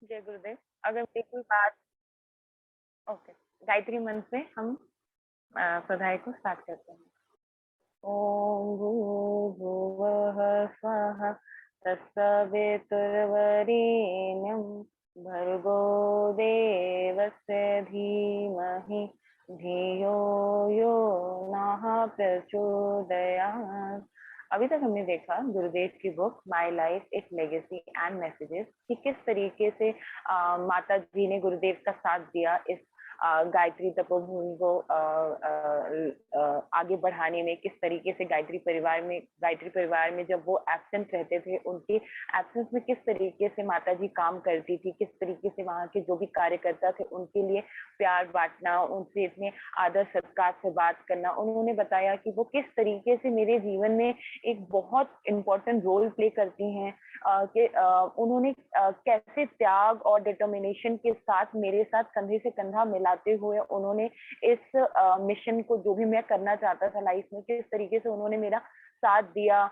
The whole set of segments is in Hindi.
जय गुरुदेव। अगर मेरी कोई बात ओके, गायत्री मंत्र से हम स्वाध्याय को स्टार्ट करते हैं। ओम भूर्भुवः स्वः तत्सवितुर्वरेण्यं भर्गो देवस्य धीमहि धियो यो नः प्रचोदयात्। अभी तक हमने देखा गुरुदेव की book my life it's legacy and messages कि किस तरीके से माता जी ने गुरुदेव का साथ दिया इस गायत्री तपोभूमि को आगे बढ़ाने में। किस तरीके से गायत्री परिवार में जब वो एब्सेंट रहते थे, उनके एब्सेंस में किस तरीके से माता जी काम करती थी, किस तरीके से वहाँ के जो भी कार्यकर्ता थे उनके लिए प्यार बांटना, उनसे इतने आदर सत्कार से बात करना। उन्होंने बताया कि वो किस तरीके से मेरे जीवन में एक बहुत इम्पोर्टेंट रोल प्ले करती हैं, कि उन्होंने कैसे त्याग और डिटर्मिनेशन के साथ मेरे साथ कंधे से कंधा मिलाते हुए उन्होंने इस मिशन को, जो भी मैं करना चाहता था लाइफ में, किस तरीके से उन्होंने मेरा साथ दिया।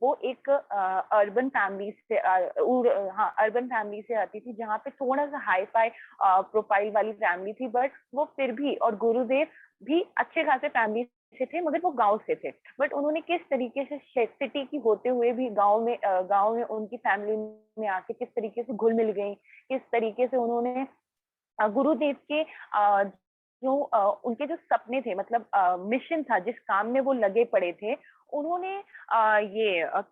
वो एक अर्बन फैमिली से अर्बन फैमिली से आती थी, जहाँ पे थोड़ा सा हाई फाई प्रोफाइल वाली फैमिली थी, बट वो फिर भी, और गुरुदेव भी अच्छे खासे फैमिली से थे मगर वो गांव से थे। बट उन्होंने किस तरीके से सिटी की होते हुए भी गांव में उनकी फैमिली में आके किस तरीके से घुल मिल गई, किस तरीके से उन्होंने गुरुदेव के जो उनके जो सपने थे, मतलब मिशन था, जिस काम में वो लगे पड़े थे, उन्होंने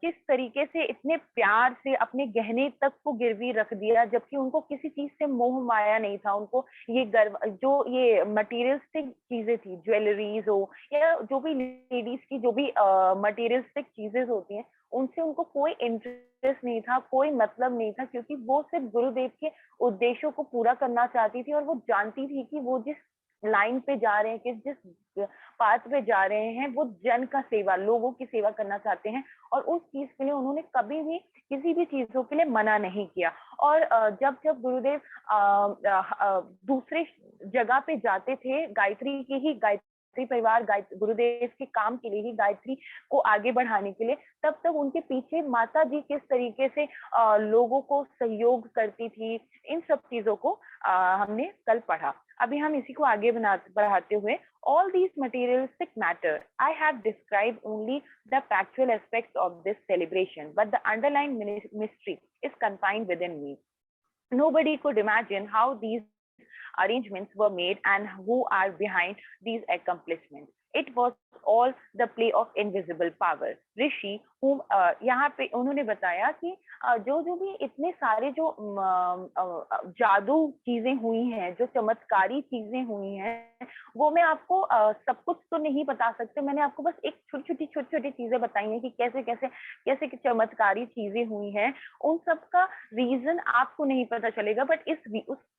किस तरीके से इतने प्यार से अपने गहने तक को गिरवी रख दिया, जबकि उनको किसी चीज से मोह माया नहीं था। उनको ये गर्व, जो ये मटेरियलिस्टिक चीजें थी, ज्वेलरीज हो या जो भी लेडीज की जो भी मटेरियलिस्टिक चीजें होती हैं, उनसे उनको कोई इंटरेस्ट नहीं था, कोई मतलब नहीं था, क्योंकि वो सिर्फ गुरुदेव के उद्देश्यों को पूरा करना चाहती थी। और वो जानती थी कि वो जिस लाइन पे जा रहे हैं, जिस पाथ पे जा रहे हैं, वो जन का सेवा, लोगों की सेवा करना चाहते हैं। और उस चीज के लिए उन्होंने कभी भी किसी भी चीजों के लिए मना नहीं किया। और जब जब गुरुदेव दूसरे जगह पे जाते थे, गायत्री की ही गायत्री परिवार गुरुदेव के काम के लिए ही, गायत्री को आगे बढ़ाने के लिए, तब तक उनके पीछे माता जी किस तरीके से लोगों को सहयोग करती थी, इन सब चीजों को हमने कल पढ़ा। अभी हम इसी को आगे बढ़ाते हुए, all these materialistic matter I have described only the factual aspects of this celebration, but the underlying mystery is confined within me. Nobody could imagine how these arrangements were made and who are behind these accomplishments. It was all the play of invisible power. Rishi whom यहाँ पे उन्होंने बताया कि जो जो भी इतने सारे जो जादू चीजें हुई हैं, जो चमत्कारी चीजें हुई हैं, वो मैं आपको सब कुछ तो नहीं बता सकते। मैंने आपको बस एक छोटी छोटी चीजें बताई हैं कि कैसे कैसे कैसे चमत्कारी चीजें हुई हैं। उन सब का रीजन आपको नहीं पता चलेगा, बट उस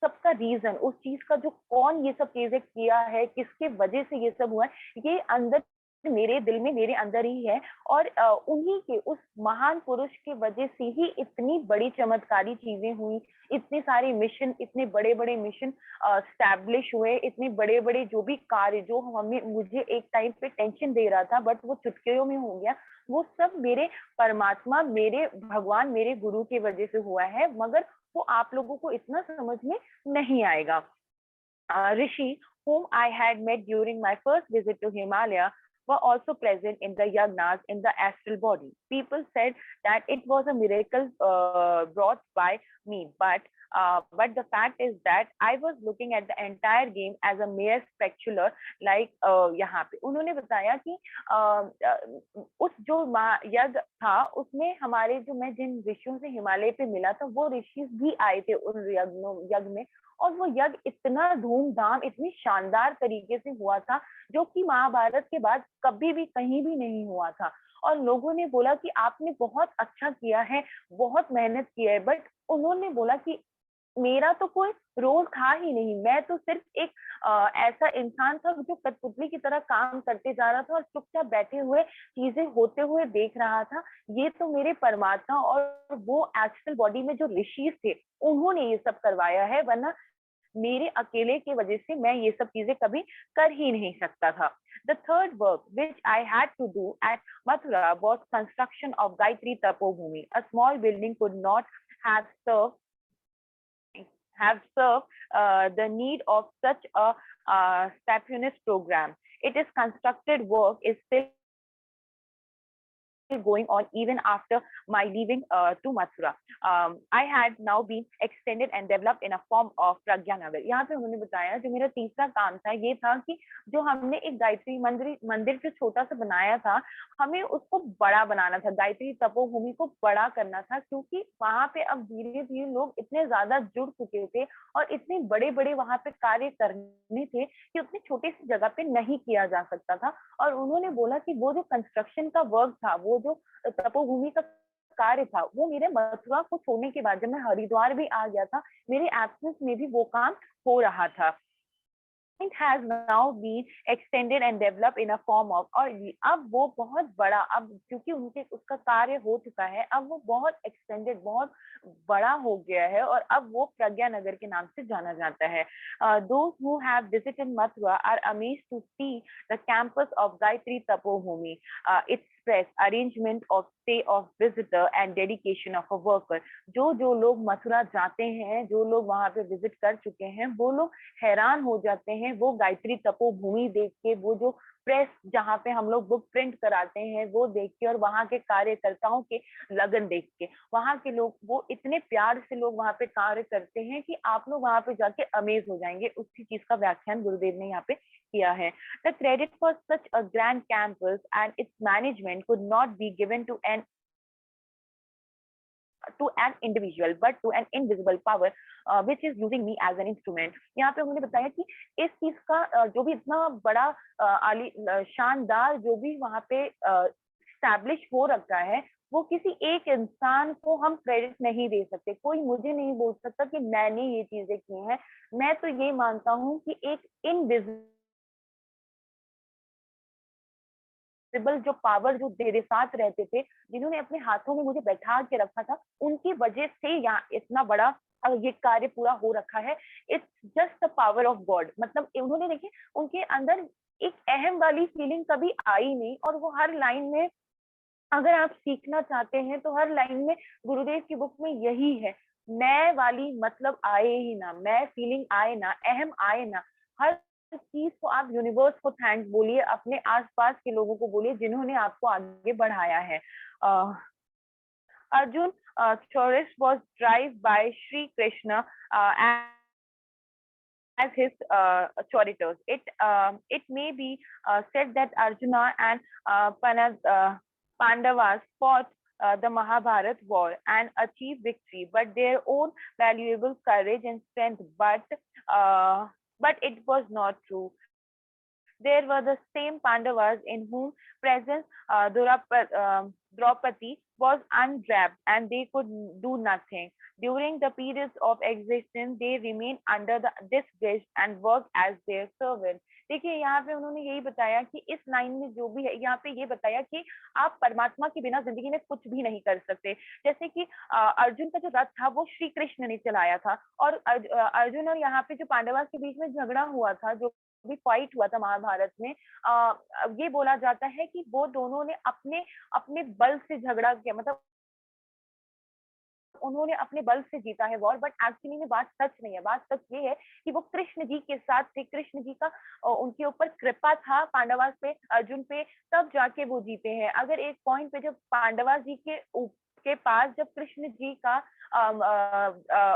सब का रीजन, उस चीज का जो कौन ये सब चीजें किया है, किसके वजह से ये सब हुआ है, ये अंदर मेरे दिल में, मेरे अंदर ही है। और उन्हीं के, उस महान पुरुष के वजह से ही इतनी बड़ी चमत्कारी चीजें हुई, इतने सारे मिशन, इतने बड़े बड़े मिशन स्टैब्लिश हुए, इतने बड़े बड़े जो भी कार्य जो हमें, मुझे एक टाइम पे टेंशन दे रहा था बट वो चुटकियों में हो गया, वो सब मेरे परमात्मा, मेरे भगवान, मेरे गुरु की वजह से हुआ है। मगर वो आप लोगों को इतना समझ में नहीं आएगा। Rishi, whom I had met during my first visit to Himalaya, were also present in the yagnas in the astral body. People said that it was a miracle brought by me, but the fact is that I was looking at the entire game as a mere spectator. Like यहाँ पे उन्होंने बताया कि उस जो यज्ञ था, उसमें हमारे जो, मैं जिन ऋषियों से हिमालय पे मिला था, वो ऋषि भी आए थे उन यज्ञ में। और वो यज्ञ इतना धूमधाम, इतनी शानदार तरीके से हुआ था, जो कि महाभारत के बाद कभी भी कहीं भी नहीं हुआ था। और लोगों ने बोला कि आपने बहुत अच्छा किया है, बहुत मेहनत की है, बट उन्होंने बोला कि मेरा तो कोई रोल था ही नहीं, मैं तो सिर्फ एक ऐसा इंसान था जो कठपुतली की तरह काम करते जा रहा था और चुपचाप बैठे हुए चीजें होते हुए देख रहा था। ये तो मेरे परमात्मा और वो एस्ट्रल बॉडी में जो ऋषि थे, उन्होंने ये सब करवाया है, वरना मेरे अकेले की वजह से मैं ये सब चीजें कभी कर ही नहीं सकता था। The third work which I had to do at Mathura was construction of Gayatri Tapobhumi. A small building could not have served have served the need of such a stipend program. It is constructed work is still going on even after my leaving to Mathura. I had now been extended and developed in a form of Pragya Nagar. यहाँ पे उन्होंने बताया जो मेरा तीसरा काम था ये था कि जो हमने एक गायत्री मंदिर जो छोटा सा बनाया था हमें उसको बड़ा बनाना था, गायत्री तपोभूमि को बड़ा करना था, क्योंकि वहां पे अब धीरे धीरे लोग इतने ज्यादा जुड़ चुके थे और इतने बड़े बड़े वहां पे कार्य करने थे कि उतनी छोटी सी जगह पे नहीं किया जा सकता था। और उन्होंने बोला कि वो जो कंस्ट्रक्शन का वर्क था, वो जो तपोभूमि का कार्य था, वो मेरे मथुरा को छोड़ने के बाद जब मैं हरिद्वार भी आ गया था, मेरे एब्सेंस में भी वो काम हो रहा था। It has now been extended and developed in a form of, और अब वो बहुत बड़ा, अब क्योंकि उनके उसका कार्य हो चुका है, अब वो बहुत एक्सटेंडेड, बहुत बड़ा हो गया है और अब वो प्रज्ञा नगर के नाम से जाना जाता है। Those who have visited Mathura are amazed to see the campus of Gayatri Tapobhumi, its stress, arrangement of stay of visitor and dedication of a worker. जो लोग मथुरा जाते हैं, जो लोग वहां पे विजिट कर चुके हैं, वो लोग हैरान हो जाते हैं वो गायत्री तपोभूमि देख के, वो जो प्रेस जहाँ पे हम लोग बुक प्रिंट कराते हैं वो देख के, और वहाँ के कार्यकर्ताओं के लगन देख के। वहाँ के लोग वो इतने प्यार से लोग वहाँ पे कार्य करते हैं कि आप लोग वहाँ पे जाके अमेज हो जाएंगे। उसी चीज का व्याख्यान गुरुदेव ने यहाँ पे किया है। The credit for such a grand campus and it's management could not be given to an individual but to an invisible power which is using me as an instrument। यहाँ पे उन्होंने बताया कि इस चीज का जो भी इतना बड़ा आली शानदार जो भी वहाँ पे स्टैब्लिश हो रखा है, वो किसी एक इंसान को हम क्रेडिट नहीं दे सकते। कोई मुझे नहीं बोल सकता कि मैंने ये चीजें की हैं। मैं तो ये मानता हूँ कि एक इनविजिबल जो पावर जो मेरे साथ रहते थे, जिन्होंने अपने हाथों में मुझे बैठा के रखा था, उनकी वजह से यहाँ इतना बड़ा ये कार्य पूरा हो रखा है। It's just the power of God. मतलब उन्होंने देखिए उनके अंदर एक अहम वाली फीलिंग कभी आई नहीं, और वो हर लाइन में, अगर आप सीखना चाहते हैं तो हर लाइन में गुरुदेव की बुक में यही है, मैं वाली मतलब आए ही ना, मैं फीलिंग आए ना, अहम आए ना। हर चीज को आप यूनिवर्स को थैंक्स बोलिए, अपने आसपास के लोगों को बोलिए जिन्होंने आपको आगे बढ़ाया है। अर्जुन चौरस was driven by Sri Krishna as his choritors. It may be said that Arjuna and Pandavas fought the Mahabharat war and achieved victory, but their own valuable courage and strength. But it was not true. There were the same Pandavas in whom presence Draupadi was unwrapped and they could do nothing. During the periods of existence, they remained under the disgrace and worked as their servant. देखिए यहाँ पे उन्होंने यही बताया कि इस लाइन में जो भी है, यहाँ पे ये बताया कि आप परमात्मा के बिना जिंदगी में कुछ भी नहीं कर सकते। जैसे कि अर्जुन का जो रथ था वो श्री कृष्ण ने चलाया था, और अर्जुन और यहाँ पे जो पांडवा के बीच में झगड़ा हुआ था, जो भी फाइट हुआ था महाभारत में, ये बोला जाता है कि वो दोनों ने अपने अपने बल से झगड़ा किया, मतलब उन्होंने अपने बल से जीता है वॉर। बट एक्चुअली में बात सच नहीं है। बात सच ये है कि वो कृष्ण जी के साथ थे, कृष्ण जी का उनके ऊपर कृपा था पांडवास पे, अर्जुन पे, तब जाके वो जीते हैं। अगर एक पॉइंट पे जब पांडवा जी के पास जब कृष्ण जी का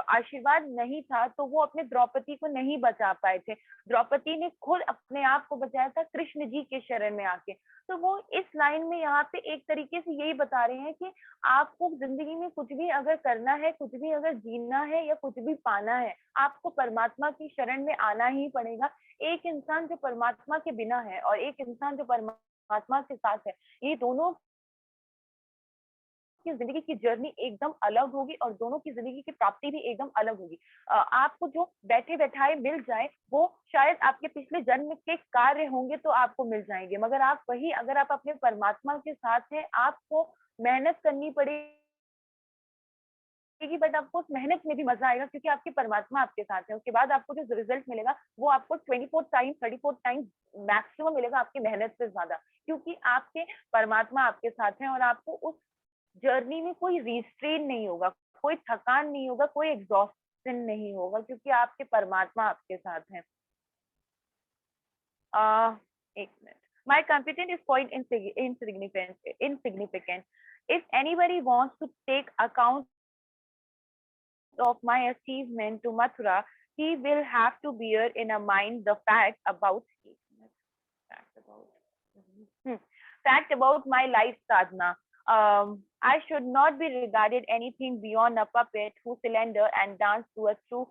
आशीर्वाद नहीं था तो वो अपने द्रौपदी को नहीं बचा पाए थे। द्रौपदी ने खुद अपने आप को बचाया था कृष्ण जी के शरण में आके। तो वो इस लाइन में यहाँ पे एक तरीके से यही बता रहे हैं कि आपको जिंदगी में कुछ भी अगर करना है, कुछ भी अगर जीना है या कुछ भी पाना है, आपको परमात्मा की शरण में आना ही पड़ेगा। एक इंसान जो परमात्मा के बिना है और एक इंसान जो परमात्मा के साथ है, ये दोनों की जिंदगी की जर्नी एकदम अलग होगी और दोनों की जिंदगी की प्राप्ति भी एकदम अलग होगी। आपको जो बैठे बैठाए मिल जाए वो शायद आपके पिछले जन्म के कार्य होंगे तो आपको मिल जाएंगे, मगर आप वही अगर आप अपने परमात्मा के साथ हैं, आपको मेहनत करनी पड़ेगी, बट आपको उस मेहनत में भी मजा आएगा क्योंकि आपके परमात्मा आपके साथ है। उसके बाद आपको जो रिजल्ट मिलेगा वो आपको 24 टाइम्स 34 टाइम्स मैक्सिमम मिलेगा आपकी मेहनत से ज्यादा, क्योंकि आपके परमात्मा आपके साथ हैं और आपको उस जर्नी में कोई रिस्ट्रेन नहीं होगा, कोई थकान नहीं होगा, कोई एग्जॉस्ट sin नहीं होगा, क्योंकि आपके परमात्मा आपके साथ हैं। एक minute. My competence is quite insignificant. If anybody wants to take account of my achievement to Mathura, he will have to bear in mind the fact about hmm, fact about my life sadhana. I should not be regarded anything beyond a puppet who cylinder and dance to a true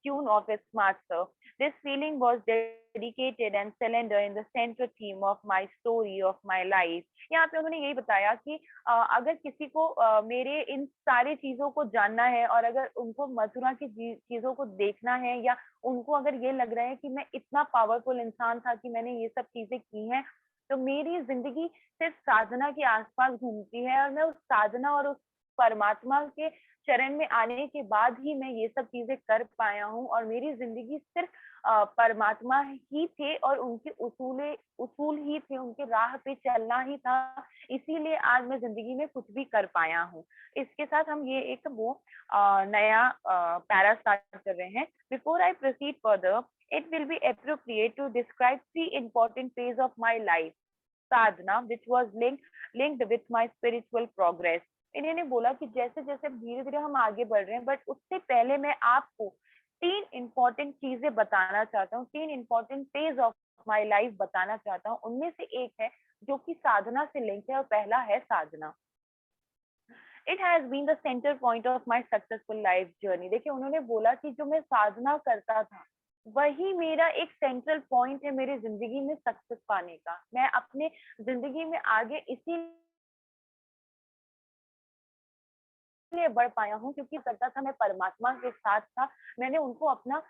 tune of its master. This feeling was dedicated and cylinder in the central theme of my story of my life. यहाँ पे उन्होंने यही बताया कि अगर किसी को मेरे इन सारी चीजों को जानना है, और अगर उनको मथुरा की चीजों को देखना है, या उनको अगर ये लग रहा है कि मैं इतना पावरफुल इंसान था कि मैंने ये सब चीजें की हैं, तो मेरी जिंदगी सिर्फ साधना के आसपास घूमती है, और मैं उस साधना और उस परमात्मा के चरण में आने के बाद ही मैं ये सब चीजें कर पाया हूँ, और मेरी जिंदगी सिर्फ परमात्मा ही थे और उनके उसूल ही थे, उनके राह पे चलना ही था, इसीलिए आज मैं जिंदगी में कुछ भी कर पाया हूँ। इसके साथ हम ये एक वो नया पैरा स्टार्ट कर रहे हैं। Before I proceed further, it will be appropriate to describe three important phases of my life. Sadhana, which was linked with my spiritual progress. इन्होंने बोला कि जैसे जैसे धीरे धीरे हम आगे बढ़ रहे हैं, बट उससे पहले मैं आपको तीन इंपॉर्टेंट चीजें बताना चाहता हूँ, तीन important phase of my life बताना चाहता हूँ। उनमें से एक है जो कि साधना से लिंक है, और पहला है साधना। It has been the centre point of my successful life journey. देखिए, उन्होंने बोला कि जो मैं साधना करता था वही मेरा एक सेंट्रल पॉइंट है मेरी जिंदगी में सक्सेस पाने का। मैं अपने जिंदगी में आगे इसीलिए बढ़ पाया हूँ क्योंकि करता था, मैं परमात्मा के साथ था। मैंने उनको अपना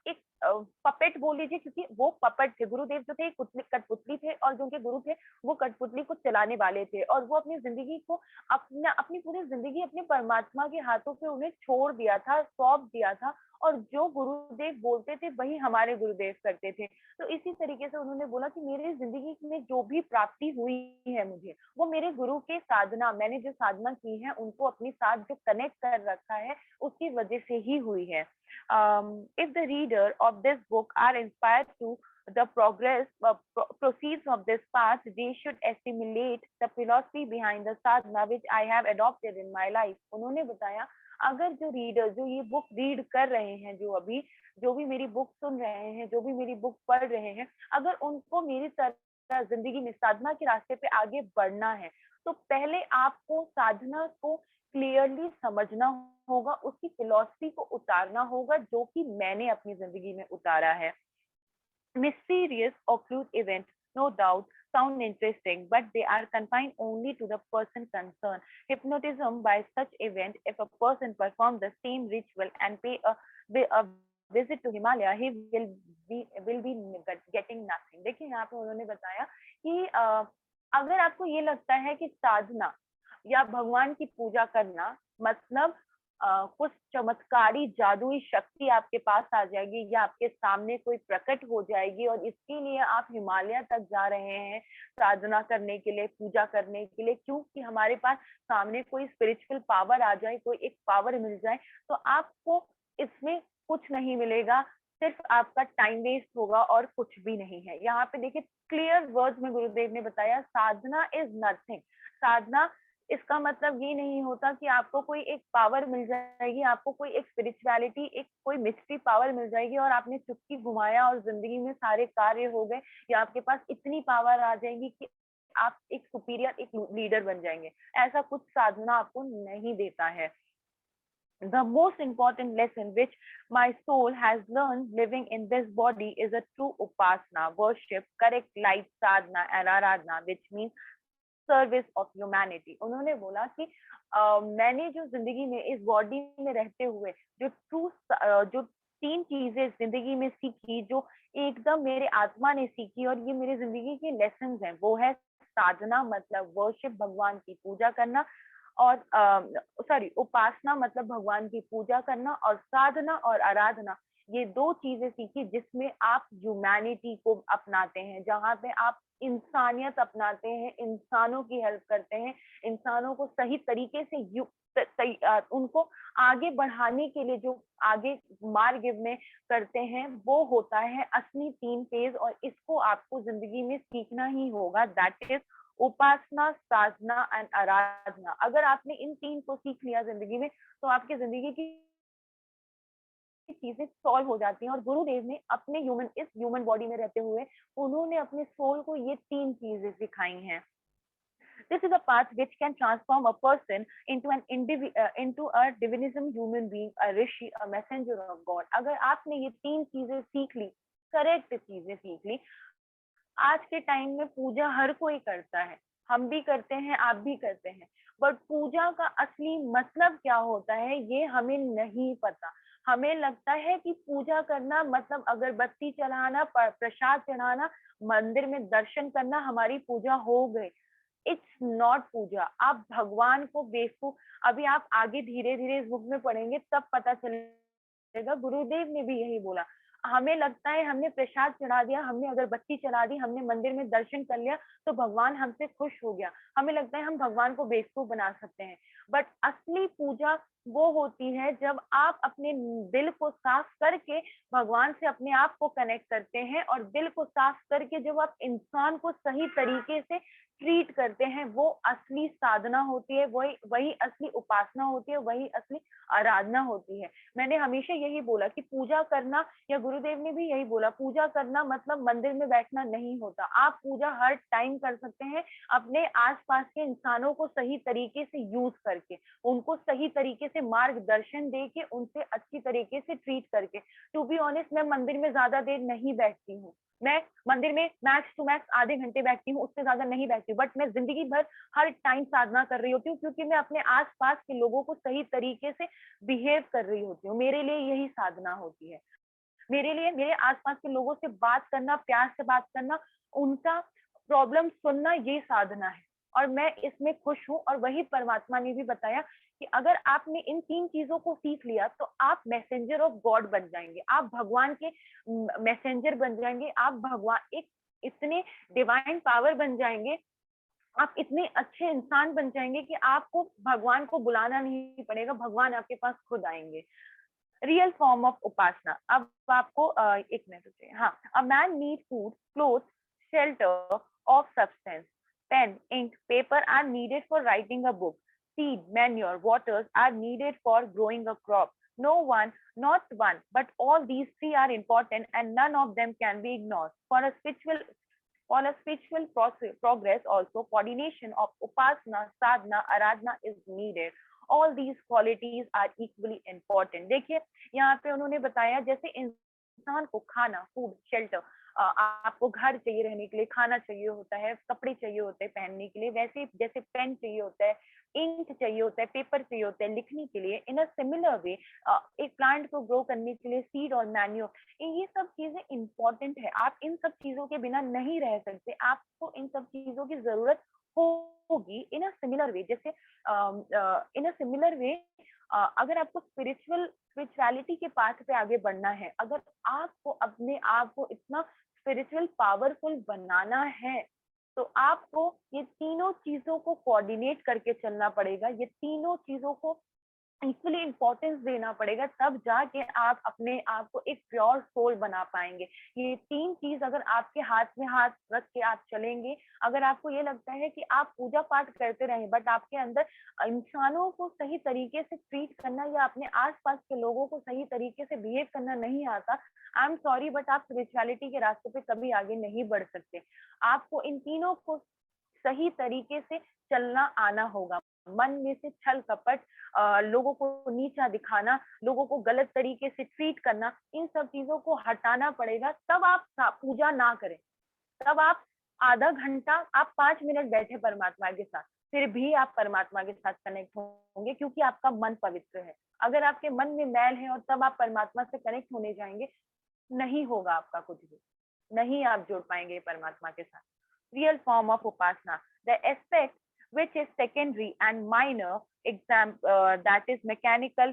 एक पपेट बोल लीजिए, क्योंकि वो पपेट थे। गुरुदेव जो थे एक कठपुतली थे, और जो उनके गुरु थे वो कठपुतली को चलाने वाले थे, और वो अपनी जिंदगी को अपनी पूरी जिंदगी अपने परमात्मा के हाथों पे उन्हें छोड़ दिया था, सौंप दिया था, और जो गुरुदेव बोलते थे वही हमारे गुरुदेव करते थे। तो इसी तरीके से उन्होंने बोला कि मेरी जिंदगी में जो भी प्राप्ति हुई है मुझे, वो मेरे गुरु के साधना, मैंने जो साधना की है उनको अपने साथ जो कनेक्ट कर रखा है उसकी वजह से ही हुई है। If the reader of this book are inspired to the proceeds of this path, they should assimilate the philosophy behind the sadhana which I have adopted in my life. उन्होंने बताया, अगर जो रीडर जो ये बुक रीड कर रहे हैं, जो भी मेरी बुक सुन रहे हैं, जो भी मेरी बुक पढ़ रहे हैं, अगर उनको मेरी तरह जिंदगी में साधना के रास्ते पे आगे बढ़ना है, तो पहले आपको साधना को क्लियरली समझना होगा, उसकी फिलॉसफी को उतारना होगा, जो कि मैंने अपनी जिंदगी में उतारा है। Mysterious occult events, no doubt, sound interesting, but they are confined only to the person concerned. Hypnotism by such event, if a person performs the same ritual and pay a visit to Himalaya, he will be getting nothing. देखिए, यहाँ पे उन्होंने बताया कि अगर आपको ये लगता है कि साधना या भगवान की पूजा करना मतलब कुछ चमत्कारी जादुई शक्ति आपके पास आ जाएगी, या आपके सामने कोई प्रकट हो जाएगी, और इसके लिए आप हिमालय तक जा रहे हैं साधना करने के लिए, पूजा करने के लिए, क्योंकि हमारे पास सामने कोई स्पिरिचुअल पावर आ जाए, कोई एक पावर मिल जाए, तो आपको इसमें कुछ नहीं मिलेगा, सिर्फ आपका टाइम वेस्ट होगा और कुछ भी नहीं है। यहाँ पे देखिए, क्लियर वर्ड्स में गुरुदेव ने बताया, साधना इज नथिंग। साधना, इसका मतलब ये नहीं होता कि आपको कोई एक पावर मिल जाएगी, आपको कोई एक स्पिरिचुअलिटी, एक कोई मिस्ट्री पावर मिल जाएगी और आपने चुटकी घुमाया और जिंदगी में सारे कार्य हो गए, या आपके पास इतनी पावर आ जाएगी कि आप एक सुपीरियर, एक लीडर बन जाएंगे। ऐसा कुछ साधना आपको नहीं देता है। The most important lesson which my soul has learned living in this body is a true upasana, worship, correct life sadhana and aradhana, which means service of humanity. उन्होंने बोला कि मैंने जो जिंदगी में इस बॉडी में रहते हुए जो तीन चीजें जिंदगी में सीखी, जो एकदम मेरे आत्मा ने सीखी, और ये मेरी जिंदगी के लेसन हैं, वो है साधना मतलब वर्शिप, भगवान की पूजा करना, और उपासना मतलब भगवान की पूजा करना, और साधना और आराधना, ये दो चीजें सीखी जिसमें आप ह्यूमैनिटी को अपनाते हैं, जहाँ पे आप इंसानियत अपनाते हैं, इंसानों की हेल्प करते हैं, इंसानों को सही तरीके से उनको आगे बढ़ाने के लिए जो आगे मार्ग में करते हैं, वो होता है असली 3 फेज, और इसको आपको जिंदगी में सीखना ही होगा। That is upasana, sadhana and aradhana. अगर आपने इन 3 को सीख लिया जिंदगी में, तो आपकी जिंदगी की चीजें सॉल्व हो जाती हैं। और गुरुदेव ने अपने इस ह्यूमन बॉडी में रहते हुए उन्होंने अपने सोल को ये 3 चीजें सिखाई हैं। This is a path which can transform a person into into a divinism human being, a rishi, a messenger of God. अगर आपने ये 3 चीजें सीख ली, करेक्ट चीजें सीख ली, आज के टाइम में पूजा हर कोई करता है, हम भी करते हैं, आप भी करते हैं, बट पूजा का असली मतलब क्या होता है ये हमें नहीं पता। हमें लगता है कि पूजा करना मतलब अगरबत्ती चढ़ाना, प्रसाद चढ़ाना, मंदिर में दर्शन करना, हमारी पूजा हो गई। इट्स नॉट पूजा। आप भगवान को बेवकूफ, अभी आप आगे धीरे धीरे इस बुक में पढ़ेंगे तब पता चलेगा। गुरुदेव ने भी यही बोला। हमें लगता है हमने प्रसाद चढ़ा दिया, हमने अगरबत्ती चढ़ा दी, हमने मंदिर में दर्शन कर लिया तो भगवान हमसे खुश हो गया। हमें लगता है हम भगवान को बेवकूफ बना सकते हैं, बट असली पूजा वो होती है जब आप अपने दिल को साफ करके भगवान से अपने आप को कनेक्ट करते हैं, और दिल को साफ करके जब आप इंसान को सही तरीके से ट्रीट करते हैं, वो असली साधना होती है, वही वही असली उपासना होती है, वही असली आराधना होती है। मैंने हमेशा यही बोला कि पूजा करना, या गुरुदेव ने भी यही बोला, पूजा करना मतलब मंदिर में बैठना नहीं होता। आप पूजा हर टाइम कर सकते हैं, अपने आसपास के इंसानों को सही तरीके से यूज करके, उनको सही तरीके से मार्गदर्शन दे के, उनसे अच्छी तरीके से ट्रीट करके। टू बी ऑनेस्ट, मैं मंदिर में ज्यादा देर नहीं बैठती हूँ। मैं मंदिर में मैक्स टू मैक्स आधे घंटे बैठती हूँ, उससे ज्यादा नहीं बैठती, बट मैं जिंदगी भर हर टाइम साधना कर रही होती हूँ, क्योंकि मैं अपने आसपास के लोगों को सही तरीके से बिहेव कर रही होती हूँ। मेरे लिए यही साधना होती है। मेरे लिए मेरे आसपास के लोगों से बात करना, प्यार से बात करना, उनका प्रॉब्लम सुनना, ये साधना है। और मैं इसमें खुश हूँ। और वही परमात्मा ने भी बताया कि अगर आपने इन 3 चीजों को सीख लिया तो आप मैसेंजर ऑफ गॉड बन जाएंगे, आप भगवान के मैसेंजर बन जाएंगे, आप भगवान एक इतने डिवाइन पावर बन जाएंगे, आप इतने अच्छे इंसान बन जाएंगे कि आपको भगवान को बुलाना नहीं पड़ेगा, भगवान आपके पास खुद आएंगे। रियल फॉर्म ऑफ उपासना। अब आपको एक मिनट रुकिए। हाँ, a man need food, cloth, shelter of substance, pen, ink, paper are needed for writing a book, seed, manure, waters are needed for growing a crop. No one, not one, but all these three are important and none of them can be ignored. For a spiritual progress also, coordination of upasana, sadhana, aradhana is needed. All these qualities are equally important. देखिए यहाँ पे उन्होंने बताया जैसे इंसान को खाना, फूड, शेल्टर, आपको घर चाहिए रहने के लिए, खाना चाहिए होता है, कपड़े चाहिए होते हैं पहनने के लिए, वैसे जैसे पेन चाहिए होता है, इंक चाहिए होता है, पेपर चाहिए होता है लिखने के लिए, इन अ सिमिलर वे एक प्लांट को ग्रो करने के लिए सीड और मैन्योर, ये सब चीजें इंपॉर्टेंट है। आप इन सब चीजों के बिना नहीं रह सकते, आपको इन सब चीजों की जरूरत होगी। इन अ सिमिलर वे, जैसे इन अ सिमिलर वे, अगर आपको स्पिरिचुअलिटी के पाथ पे आगे बढ़ना है, अगर आपको अपने आप को इतना स्पिरिचुअल पावरफुल बनाना है, तो आपको ये तीनों चीजों को कोऑर्डिनेट करके चलना पड़ेगा, ये तीनों चीजों को इक्वली इंपॉर्टेंस देना पड़ेगा, तब जाके आप अपने आप को एक प्योर सोल बना पाएंगे। ये 3 चीज अगर आपके हाथ में हाथ रख के आप चलेंगे, अगर आपको ये लगता है कि आप पूजा पाठ करते रहें बट आपके अंदर इंसानों को सही तरीके से ट्रीट करना या अपने आसपास के लोगों को सही तरीके से बिहेव करना नहीं आता, आई एम सॉरी बट आप स्पिरिचुअलिटी के रास्ते पे कभी आगे नहीं बढ़ सकते। आपको इन तीनों को सही तरीके से चलना आना होगा। मन में से छल कपट, लोगों को नीचा दिखाना, लोगों को गलत तरीके से ट्रीट करना, इन सब चीजों को हटाना पड़ेगा। तब आप पूजा ना करें, तब आप आधा घंटा, आप 5 मिनट बैठे परमात्मा के साथ, फिर भी आप परमात्मा के साथ कनेक्ट होंगे, क्योंकि आपका मन पवित्र है। अगर आपके मन में मैल है और तब आप परमात्मा से कनेक्ट होने जाएंगे, नहीं होगा आपका कुछ भी, नहीं आप जुड़ पाएंगे परमात्मा के साथ। Real form of Upasana, the aspect which is secondary and minor that is mechanical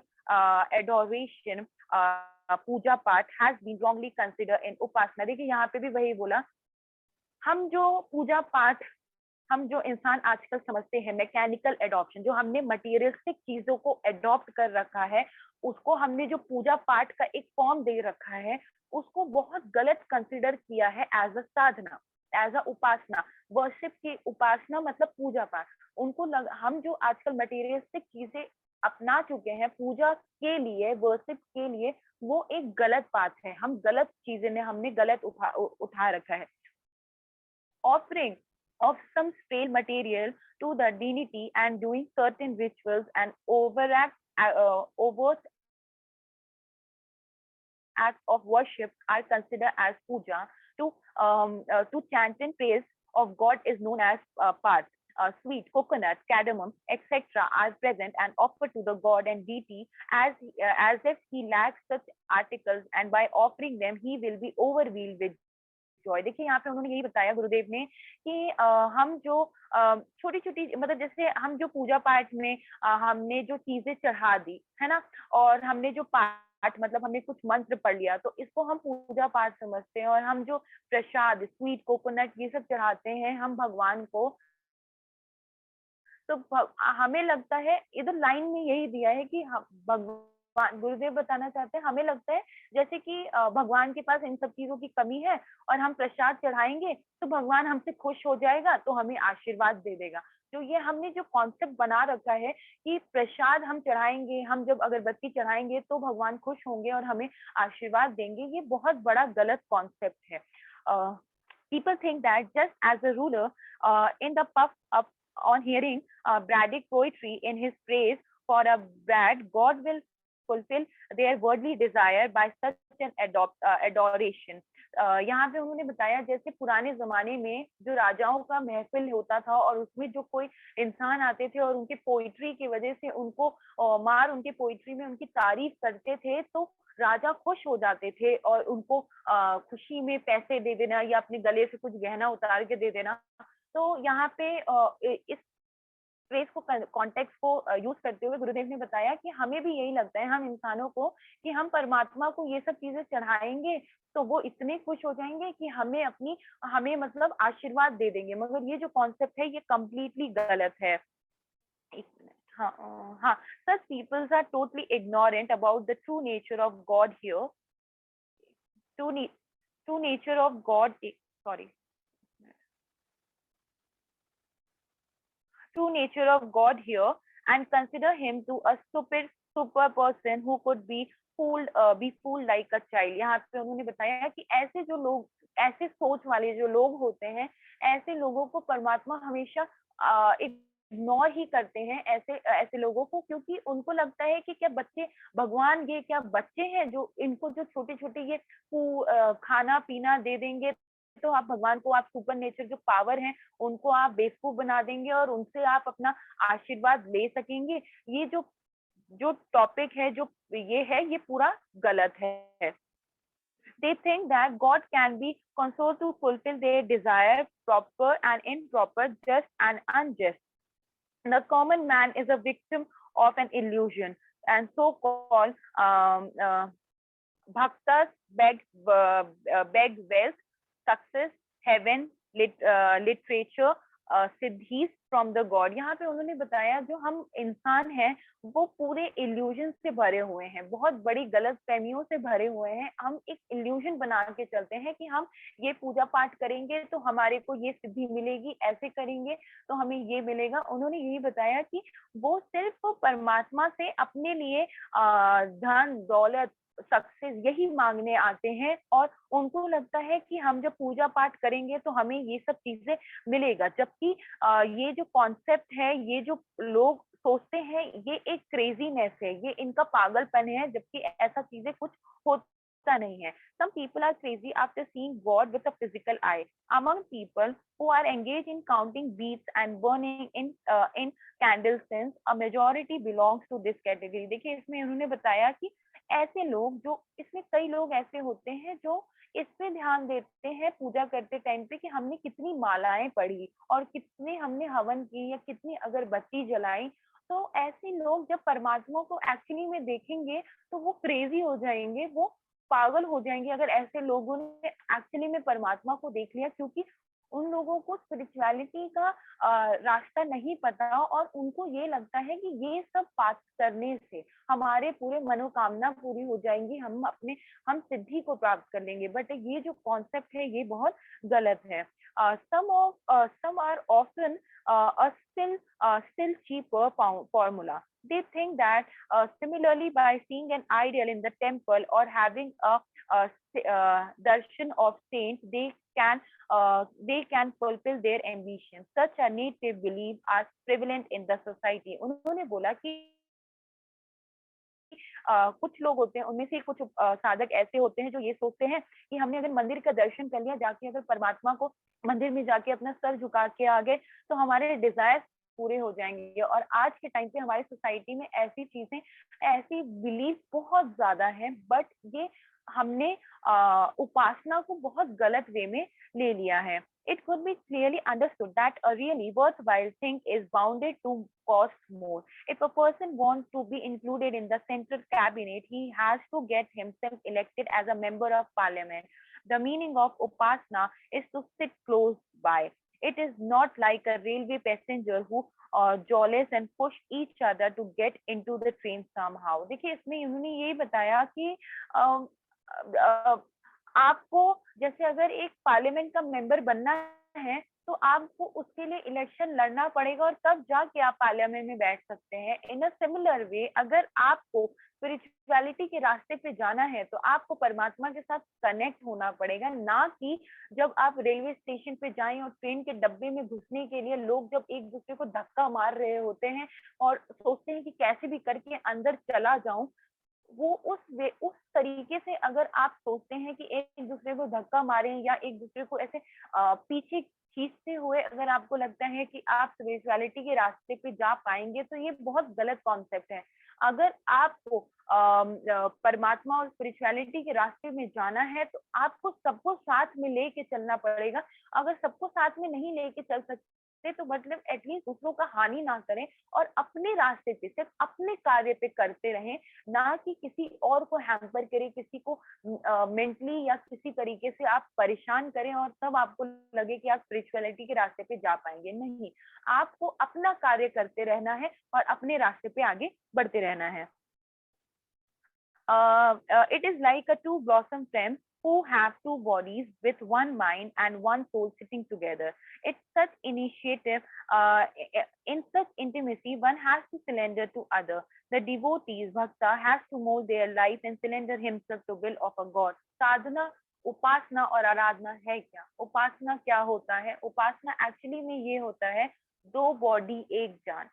adoration, puja part has been wrongly considered in upasana। देखिए यहाँ पे भी वही बोला, हम जो पूजा पाठ हम जो इंसान आजकल समझते हैं मैकेनिकल एडॉप्शन, जो हमने मटेरियलिस्टिक चीजों को एडॉप्ट कर रखा है, उसको हमने जो पूजा पाठ का एक फॉर्म दे रखा है, उसको बहुत गलत कंसिडर किया है एज अ साधना, एज अ उपासना। वर्शिप की उपासना मतलब पूजा पाठ। हम जो आजकल मटेरियलिस्टिक चीजें अपना चुके हैं पूजा के लिए, वर्शिप के लिए, वो एक गलत बात है। हम गलत चीजें ने हमने गलत उठा रखा है। Offering of some stale material to the divinity and doing certain rituals and overt acts of worship are considered as puja. To chant and praise of God is known as part. Sweet, coconut, cardamom, etc. are present and offered to the god and deity as if he lacks such articles, and by offering them he will be overwhelmed with Joy. देखिए यहाँ पे उन्होंने यही बताया गुरुदेव ने कि हम जो छोटी छोटी मतलब जैसे हम जो पूजा पाठ में हमने जो चीजें चढ़ा दी है ना, और हमने जो पाठ मतलब हमने कुछ मंत्र पढ़ लिया, तो इसको हम पूजा पाठ समझते हैं। और हम जो प्रसाद, स्वीट, कोकोनट ये सब चढ़ाते हैं हम भगवान को, तो हमें लगता है इधर लाइन में यही दिया है कि हम भगवान, गुरुदेव बताना चाहते हैं, हमें लगता है जैसे कि भगवान के पास इन सब चीजों की कमी है और हम प्रसाद चढ़ाएंगे तो भगवान हमसे खुश हो जाएगा, तो हमें आशीर्वाद दे देगा। तो ये हमने जो कॉन्सेप्ट बना रखा है कि प्रसाद हम चढ़ाएंगे, हम जब अगरबत्ती चढ़ाएंगे तो भगवान खुश होंगे और हमें आशीर्वाद देंगे, ये बहुत बड़ा गलत कॉन्सेप्ट है। People think that just as a ruler in the puff up on hearing Bradic poetry in his praise for a brad, God will fulfill their worldly desire by such an adoration. यहाँ पे उन्होंने बताया जैसे पुराने जमाने में जो राजाओं का महफिल होता था और उसमें जो कोई इंसान आते थे और उनके पोइट्री की वजह से उनको मार उनके पोइट्री में उनकी तारीफ करते थे, तो राजा खुश हो जाते थे और उनको खुशी में पैसे दे देना या अपने गले से कुछ गहना उतार के दे देना। तो यहाँ पे इस फ्रेज को कॉन्टेक्स्ट को यूज करते हुए गुरुदेव ने बताया कि हमें भी यही लगता है हम इंसानों को कि हम परमात्मा को ये सब चीजें चढ़ाएंगे तो वो इतने खुश हो जाएंगे कि हमें मतलब आशीर्वाद दे देंगे, मगर ये जो कॉन्सेप्ट है ये कंप्लीटली गलत है। एक मिनट, हाँ, such peoples are totally ignorant about the true nature of God here. True, ne- true nature of God, sorry, true nature of God here, and consider him to a super person who could be fooled like a child। यहाँ पे उन्होंने बताया कि ऐसे जो लोग, ऐसे सोच वाले जो लोग होते हैं, ऐसे लोगों को परमात्मा हमेशा इग्नोर ही करते हैं, ऐसे ऐसे लोगों को, क्योंकि उनको लगता है कि क्या बच्चे भगवान, ये क्या बच्चे हैं जो इनको जो छोटे छोटे ये खाना पीना दे देंगे तो आप भगवान को, आप सुपर नेचर जो पावर है उनको आप बेवकूफ बना देंगे और उनसे आप अपना आशीर्वाद ले सकेंगे। ये जो जो टॉपिक है, जो ये है, ये पूरा गलत है। They think that God can be consoled to fulfill their desire, proper and improper, just and unjust. The common man is a victim of an illusion, and so-called bhaktas beg wealth, success, heaven, literature, siddhis from the god. यहाँ पे उन्होंने बताया जो हम इंसान हैं वो पूरे इल्यूजन से भरे हुए हैं, बहुत बड़ी गलत फहमियों से भरे हुए हैं। हम एक इल्यूजन बना के चलते हैं कि हम ये पूजा पाठ करेंगे तो हमारे को ये सिद्धि मिलेगी, ऐसे करेंगे तो हमें ये मिलेगा। उन्होंने यही बताया कि वो सिर्फ परमात्मा से अपने लिए धन दौलत सक्सेस यही मांगने आते हैं और उनको लगता है कि हम जब पूजा पाठ करेंगे तो हमें ये सब चीजें मिलेगा। जबकि ये जो कॉन्सेप्ट है, ये जो लोग सोचते हैं, ये एक क्रेजीनेस है, ये इनका पागलपन है, जबकि ऐसा चीजें कुछ होता नहीं है। Some people are crazy after seeing God with a physical eye. Among people who are engaged in counting beads and burning in candle sense, a majority belongs to this category। देखिए इसमें उन्होंने बताया कि ऐसे लोग जो, इसमें कई लोग ऐसे होते हैं जो इस पे ध्यान देते हैं पूजा करते टाइम पे कि हमने कितनी मालाएं पढ़ी और कितने हमने हवन की या कितनी अगरबत्ती जलाई। तो ऐसे लोग जब परमात्मा को एक्चुअली में देखेंगे तो वो क्रेजी हो जाएंगे, वो पागल हो जाएंगे अगर ऐसे लोगों ने एक्चुअली में परमात्मा को देख लिया, क्योंकि उन लोगों को स्पिरिचुअलिटी का रास्ता नहीं पता और उनको ये लगता है कि ये सब बात करने से हमारे पूरे मनोकामना पूरी हो जाएंगी, हम सिद्धि को प्राप्त कर लेंगे। बट ये जो कॉन्सेप्ट है ये बहुत गलत है। some are often a still cheaper formula. They think that similarly by seeing an idol in the temple or having a darshan of saint, they can fulfill their ambitions. Such a native belief are prevalent in the society. उन्होंने बोला कि कुछ लोग होते हैं, उनमें से कुछ साधक ऐसे होते हैं जो ये सोचते हैं कि हमने अगर मंदिर का दर्शन कर लिया, जाके अगर परमात्मा को मंदिर में जाके अपना सर झुका के आ गए तो हमारे डिजायर पूरे हो जाएंगे। और आज के टाइम पे हमारी सोसाइटी में ऐसी चीजें, ऐसी बिलीफ बहुत ज्यादा है, बट ये हमने उपासना को बहुत गलत वे में ले लिया है। It could be clearly understood that a really worthwhile thing is bounded to cost more. If a person wants to be included in the central cabinet, he has to get himself elected as a member of parliament. The meaning of upasana is to sit close by. It is not like a railway passenger who jollies and push each other to get into the train somehow. देखिए इसमें उन्होंने ये बताया कि आपको जैसे अगर एक पार्लियामेंट का मेंबर बनना है तो आपको उसके लिए इलेक्शन लड़ना पड़ेगा और तब जाके आप पार्लियामेंट में बैठ सकते हैं। इन अ सिमिलर वे अगर आपको स्पिरिचुअलिटी के रास्ते पे जाना है तो आपको परमात्मा के साथ कनेक्ट होना पड़ेगा, ना कि जब आप रेलवे स्टेशन पे जाएं और ट्रेन के डब्बे में घुसने के लिए लोग जब एक दूसरे को धक्का मार रहे होते हैं और सोचते हैं कि कैसे भी करके अंदर चला जाऊं, वो उस तरीके से अगर आप सोचते हैं कि एक दूसरे को धक्का मारें या एक दूसरे को ऐसे पीछे खींचते हुए अगर आपको लगता है कि आप स्पिरिचुअलिटी के रास्ते पे जा पाएंगे, तो ये बहुत गलत कॉन्सेप्ट है। अगर आपको परमात्मा और स्पिरिचुअलिटी के रास्ते में जाना है तो आपको सबको साथ में लेके चलना पड़ेगा। अगर सबको साथ में नहीं लेके चल सकते तो मतलब एटलीस्ट दूसरों का हानि ना करें और अपने रास्ते पे सिर्फ अपने कार्य पे करते रहें, ना कि किसी और को हैम्पर करें, किसी को मेंटली या किसी तरीके से आप परेशान करें और तब आपको लगे कि आप स्पिरिचुअलिटी के रास्ते पे जा पाएंगे। नहीं, आपको अपना कार्य करते रहना है और अपने रास्ते पे आगे बढ़ते रहना है। It is like a two blossom stem who have two bodies with one mind and one soul sitting together. It's such initiative, in such intimacy, one has to surrender to other. The devotees, bhakta, has to mold their life and surrender himself to will of a God. साधना, उपासना और आराधना है क्या? उपासना क्या होता है? उपासना एक्चुअली में ये होता है दो बॉडी एक जान,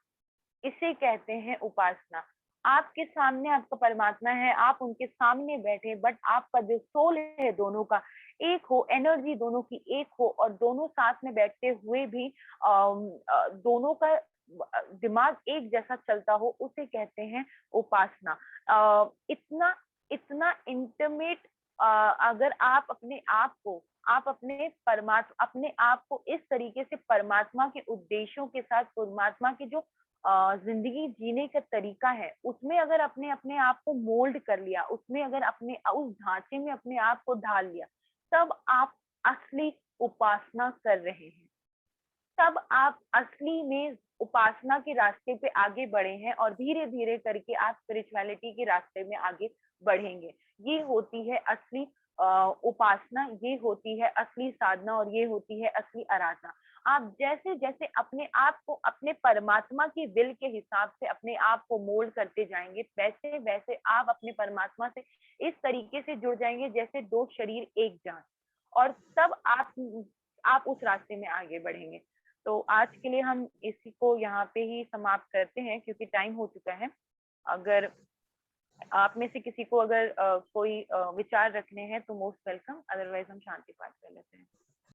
इसे कहते हैं उपासना। आपके सामने आपका परमात्मा है, आप उनके सामने बैठे, बट आपका जो सोल है दोनों का एक हो, एनर्जी दोनों की एक हो और दोनों साथ में बैठते हुए भी दोनों का दिमाग एक जैसा चलता हो, उसे कहते हैं उपासना। इतना इतना इंटरमेट, अगर आप अपने आप को इस तरीके से परमात्मा के उद्देश्यों के साथ, परमात्मा की जो जिंदगी जीने का तरीका है उसमें अगर अपने अपने आप को मोल्ड कर लिया, उसमें अगर अपने उस ढांचे में अपने आप को ढाल लिया, तब आप असली उपासना कर रहे हैं, तब आप असली में उपासना के रास्ते पे आगे बढ़े हैं और धीरे धीरे करके आप स्पिरिचुअलिटी के रास्ते में आगे बढ़ेंगे। ये होती है असली उपासना, ये होती है असली साधना और ये होती है असली आराधना। आप जैसे जैसे अपने आप को अपने परमात्मा की विल के हिसाब से अपने आप को मोल्ड करते जाएंगे, वैसे वैसे आप अपने परमात्मा से इस तरीके से जुड़ जाएंगे जैसे दो शरीर एक जान, और तब आप उस रास्ते में आगे बढ़ेंगे। तो आज के लिए हम इसी को यहाँ पे ही समाप्त करते हैं क्योंकि टाइम हो चुका है। अगर आप में से किसी को अगर कोई विचार रखने हैं तो मोस्ट वेलकम, अदरवाइज हम शांति पाठ कर लेते हैं।